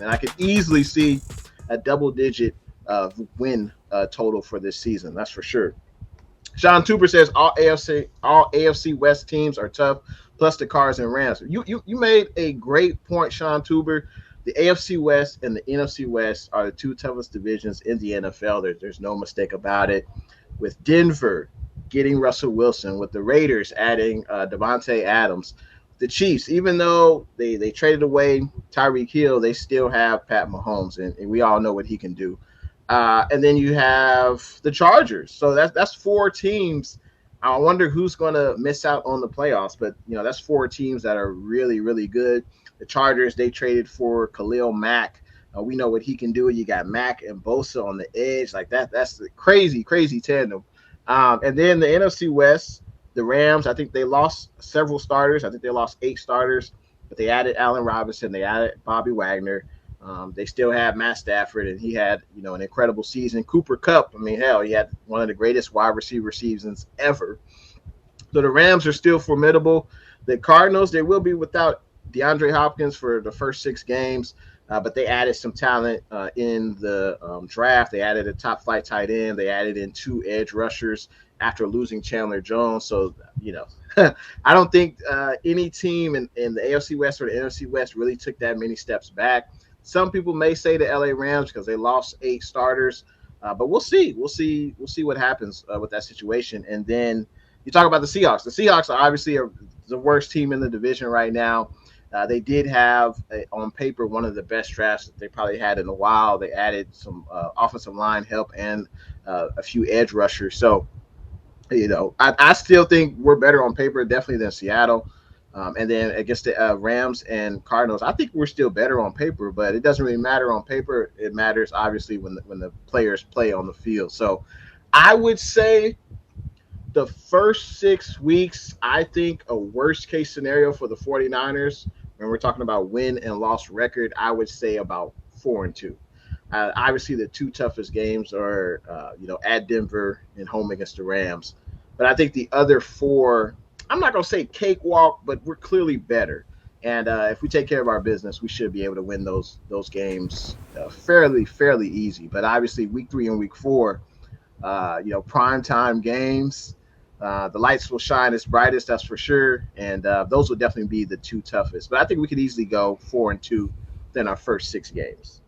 and I could easily see a double-digit win total for this season. That's for sure. Sean Tuber says all AFC West teams are tough, plus the Cards and Rams. You made a great point, Sean Tuber. The AFC West and the NFC West are the two toughest divisions in the NFL. There's no mistake about it. With Denver getting Russell Wilson, with the Raiders adding Devontae Adams, the Chiefs, even though they traded away Tyreek Hill, they still have Pat Mahomes, and we all know what he can do. And then you have the Chargers. So that's four teams. I wonder who's going to miss out on the playoffs. But, that's four teams that are really, really good. The Chargers, they traded for Khalil Mack. We know what he can do. You got Mack and Bosa on the edge. Like that's the crazy, crazy tandem. And then the NFC West, the Rams, I think they lost several starters. I think they lost 8 starters. But they added Allen Robinson. They added Bobby Wagner. They still have Matt Stafford, and he had, an incredible season. Cooper Kupp, he had one of the greatest wide receiver seasons ever. So the Rams are still formidable. The Cardinals, they will be without DeAndre Hopkins for the first 6 games, but they added some talent in the draft. They added a top-flight tight end. They added in 2 edge rushers after losing Chandler Jones. So, I don't think any team in the AFC West or the NFC West really took that many steps back. Some people may say the LA Rams because they lost 8 starters, but we'll see. We'll see what happens with that situation. And then you talk about the Seahawks. The Seahawks are obviously the worst team in the division right now. They did have, on paper, one of the best drafts that they probably had in a while. They added some offensive line help and a few edge rushers. So, I still think we're better on paper, definitely than Seattle. And then against the Rams and Cardinals, I think we're still better on paper, but it doesn't really matter on paper. It matters, obviously, when the players play on the field. So I would say the first 6 weeks, I think a worst-case scenario for the 49ers, when we're talking about win and loss record, I would say about 4-2. Obviously, the 2 toughest games are, at Denver and home against the Rams. But I think the other 4, I'm not going to say cakewalk, but we're clearly better. And if we take care of our business, we should be able to win those games fairly easy. But obviously, week 3 and week 4, prime time games, the lights will shine its brightest, that's for sure. And those will definitely be the 2 toughest. But I think we could easily go 4-2 than our first 6 games.